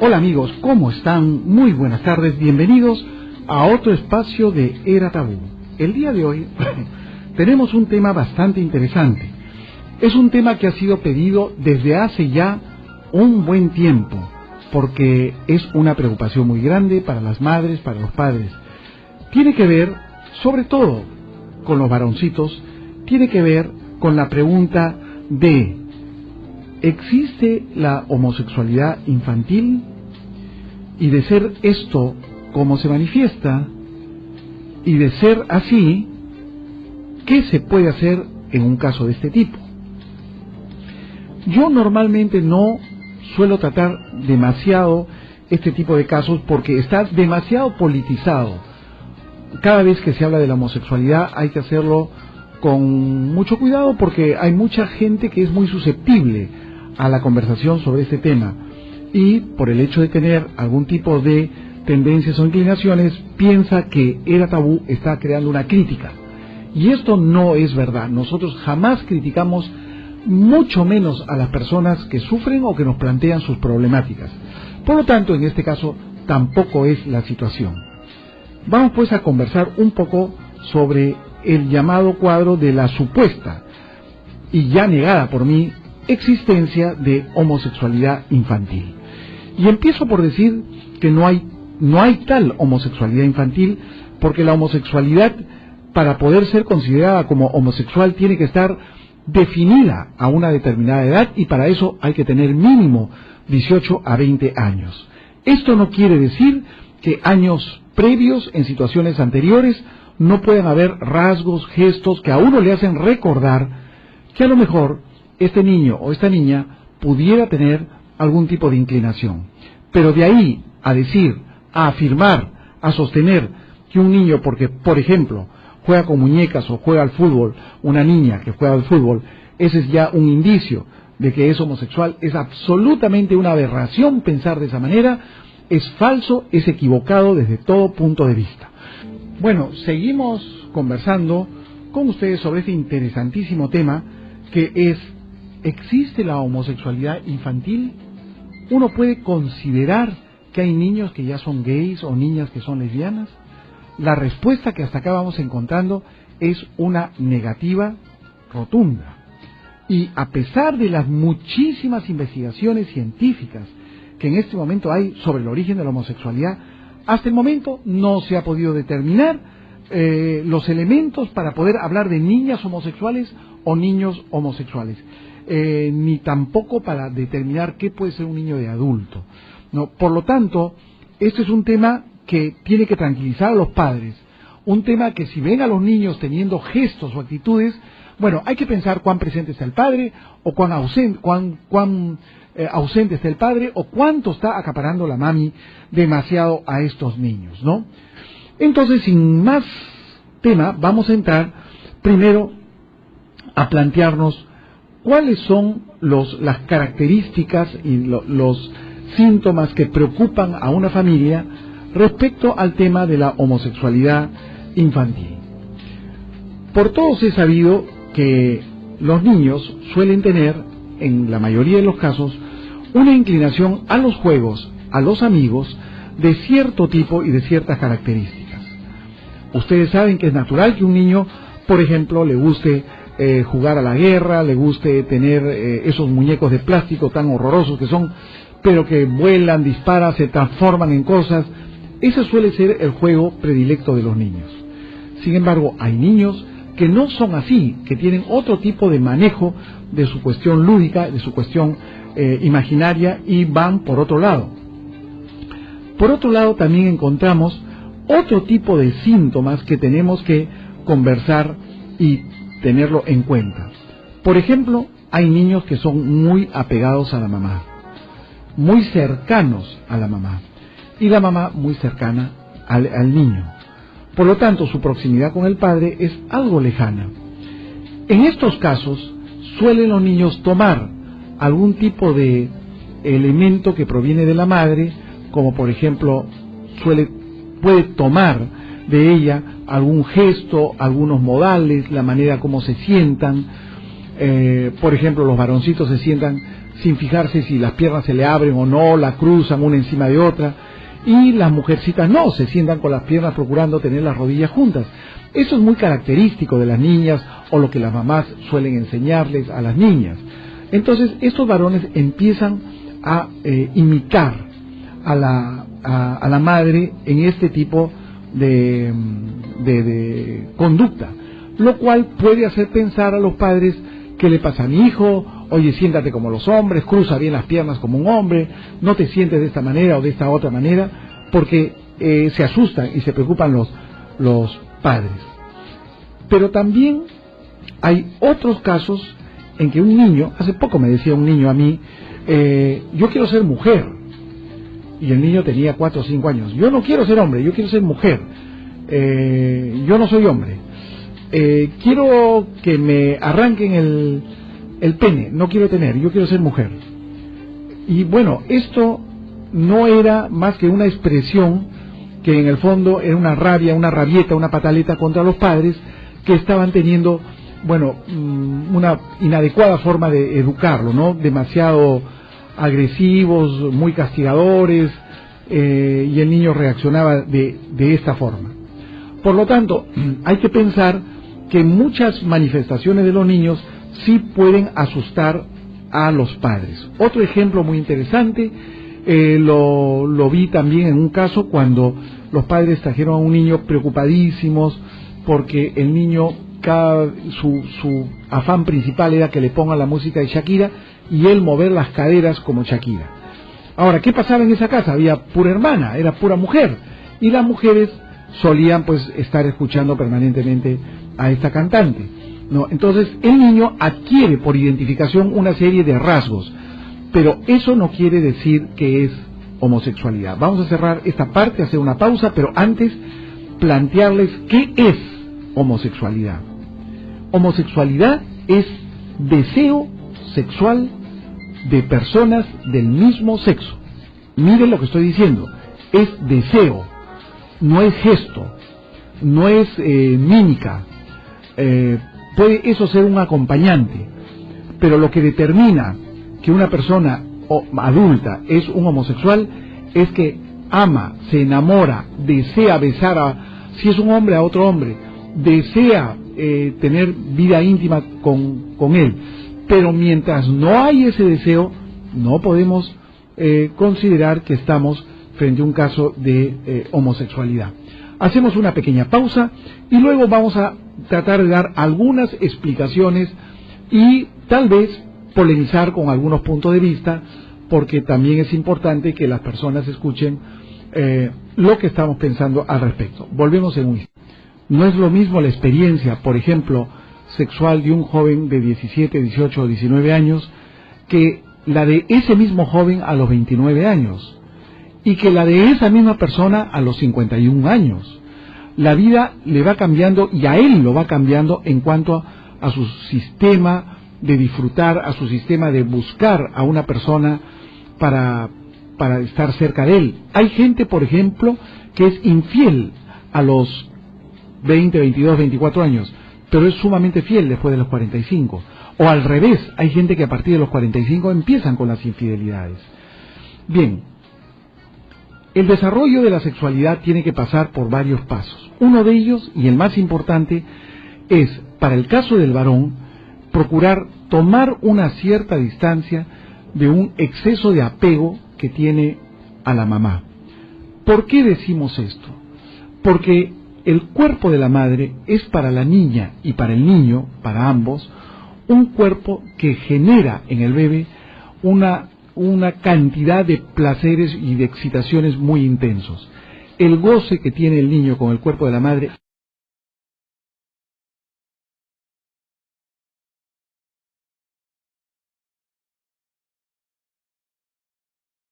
Hola amigos, ¿cómo están? Muy buenas tardes, bienvenidos a otro espacio de Era Tabú. El día de hoy tenemos un tema bastante interesante. Es un tema que ha sido pedido desde hace ya un buen tiempo, porque es una preocupación muy grande para las madres, para los padres. Tiene que ver, sobre todo con los varoncitos, tiene que ver con la pregunta de: ¿existe la homosexualidad infantil? Y de ser esto como se manifiesta, y de ser así, ¿qué se puede hacer en un caso de este tipo? Yo normalmente no suelo tratar demasiado este tipo de casos porque está demasiado politizado. Cada vez que se habla de la homosexualidad hay que hacerlo con mucho cuidado porque hay mucha gente que es muy susceptible a la conversación sobre este tema y por el hecho de tener algún tipo de tendencias o inclinaciones piensa que Era Tabú está creando una crítica, y esto no es verdad. Nosotros jamás criticamos, mucho menos a las personas que sufren o que nos plantean sus problemáticas. Por lo tanto, en este caso tampoco es la situación. Vamos pues a conversar un poco sobre el llamado cuadro de la supuesta y ya negada por mí existencia de homosexualidad infantil. Y empiezo por decir que no hay tal homosexualidad infantil, porque la homosexualidad, para poder ser considerada como homosexual, tiene que estar definida a una determinada edad, y para eso hay que tener mínimo 18 a 20 años. Esto no quiere decir que años previos, en situaciones anteriores, no puedan haber rasgos, gestos que a uno le hacen recordar que a lo mejor este niño o esta niña pudiera tener algún tipo de inclinación. Pero de ahí a decir, a afirmar, a sostener que un niño, porque por ejemplo juega con muñecas o juega al fútbol, una niña que juega al fútbol, ese es ya un indicio de que es homosexual, es absolutamente una aberración pensar de esa manera, es falso, es equivocado desde todo punto de vista. Bueno, seguimos conversando con ustedes sobre este interesantísimo tema que es: ¿existe la homosexualidad infantil? ¿Uno puede considerar que hay niños que ya son gays o niñas que son lesbianas? La respuesta que hasta acá vamos encontrando es una negativa rotunda. Y a pesar de las muchísimas investigaciones científicas que en este momento hay sobre el origen de la homosexualidad, hasta el momento no se ha podido determinar los elementos para poder hablar de niñas homosexuales o niños homosexuales, ni tampoco para determinar qué puede ser un niño de adulto, ¿no? Por lo tanto, este es un tema que tiene que tranquilizar a los padres, un tema que si ven a los niños teniendo gestos o actitudes, bueno, hay que pensar cuán presente está el padre, o cuán ausente está el padre, o cuánto está acaparando la mami demasiado a estos niños, ¿no? Entonces, sin más tema, vamos a entrar primero a plantearnos cuáles son las características y los síntomas que preocupan a una familia respecto al tema de la homosexualidad infantil. Por todos es sabido que los niños suelen tener, en la mayoría de los casos, una inclinación a los juegos, a los amigos, de cierto tipo y de ciertas características. Ustedes saben que es natural que un niño, por ejemplo, le guste jugar a la guerra, le guste tener esos muñecos de plástico tan horrorosos que son, pero que vuelan, disparan, se transforman en cosas. Ese suele ser el juego predilecto de los niños. Sin embargo, hay niños que no son así, que tienen otro tipo de manejo de su cuestión lúdica, de su cuestión imaginaria, y van por otro lado. Por otro lado, también encontramos otro tipo de síntomas que tenemos que conversar y tenerlo en cuenta. Por ejemplo, hay niños que son muy apegados a la mamá, muy cercanos a la mamá, y la mamá muy cercana al niño. Por lo tanto, su proximidad con el padre es algo lejana. En estos casos, suelen los niños tomar algún tipo de elemento que proviene de la madre, como por ejemplo, puede tomar de ella algún gesto, algunos modales, la manera como se sientan. Por ejemplo, los varoncitos se sientan sin fijarse si las piernas se le abren o no, la cruzan una encima de otra, y las mujercitas no, se sientan con las piernas procurando tener las rodillas juntas. Eso es muy característico de las niñas, o lo que las mamás suelen enseñarles a las niñas. Entonces estos varones empiezan a imitar a la madre en este tipo de conducta, lo cual puede hacer pensar a los padres: ¿qué le pasa a mi hijo? Oye, siéntate como los hombres, cruza bien las piernas como un hombre, no te sientes de esta manera o de esta otra manera, porque se asustan y se preocupan los padres. Pero también hay otros casos en que un niño, hace poco me decía un niño a mí, yo quiero ser mujer, y el niño tenía 4 o 5 años. Yo no quiero ser hombre, yo quiero ser mujer, yo no soy hombre, quiero que me arranquen el pene, no quiero tener, yo quiero ser mujer. Y bueno, esto no era más que una expresión que en el fondo era una rabia, una rabieta, una pataleta contra los padres que estaban teniendo, bueno, una inadecuada forma de educarlo, ¿no? Demasiado agresivos, muy castigadores, y el niño reaccionaba de esta forma. Por lo tanto, hay que pensar que muchas manifestaciones de los niños sí pueden asustar a los padres. Otro ejemplo muy interesante, lo vi también en un caso cuando los padres trajeron a un niño preocupadísimos porque el niño, su afán principal era que le pongan la música de Shakira y él mover las caderas como Shakira. Ahora, ¿qué pasaba en esa casa? Había pura hermana, era pura mujer, y las mujeres solían pues estar escuchando permanentemente a esta cantante, ¿no? Entonces el niño adquiere por identificación una serie de rasgos, pero eso no quiere decir que es homosexualidad. Vamos a cerrar esta parte, hacer una pausa, pero antes plantearles qué es homosexualidad. Homosexualidad es deseo sexual de personas del mismo sexo. Miren lo que estoy diciendo, es deseo, no es gesto, no es mímica. Puede eso ser un acompañante, pero lo que determina que una persona adulta es un homosexual es que ama, se enamora, desea besar si es un hombre, a otro hombre, desea tener vida íntima con él, pero mientras no hay ese deseo, no podemos considerar que estamos frente a un caso de homosexualidad. Hacemos una pequeña pausa y luego vamos a tratar de dar algunas explicaciones y tal vez polemizar con algunos puntos de vista, porque también es importante que las personas escuchen lo que estamos pensando al respecto. Volvemos en un instante. No es lo mismo la experiencia, por ejemplo, sexual de un joven de 17, 18 o 19 años que la de ese mismo joven a los 29 años y que la de esa misma persona a los 51 años. La vida le va cambiando y a él lo va cambiando en cuanto a su sistema de disfrutar, a su sistema de buscar a una persona para estar cerca de él. Hay gente, por ejemplo, que es infiel a los 20, 22, 24 años, pero es sumamente fiel después de los 45. O al revés, hay gente que a partir de los 45 empiezan con las infidelidades. Bien, el desarrollo de la sexualidad tiene que pasar por varios pasos. Uno de ellos, y el más importante, es, para el caso del varón, procurar tomar una cierta distancia de un exceso de apego que tiene a la mamá. ¿Por qué decimos esto? Porque el cuerpo de la madre es para la niña y para el niño, para ambos, un cuerpo que genera en el bebé una cantidad de placeres y de excitaciones muy intensos. El goce que tiene el niño con el cuerpo de la madre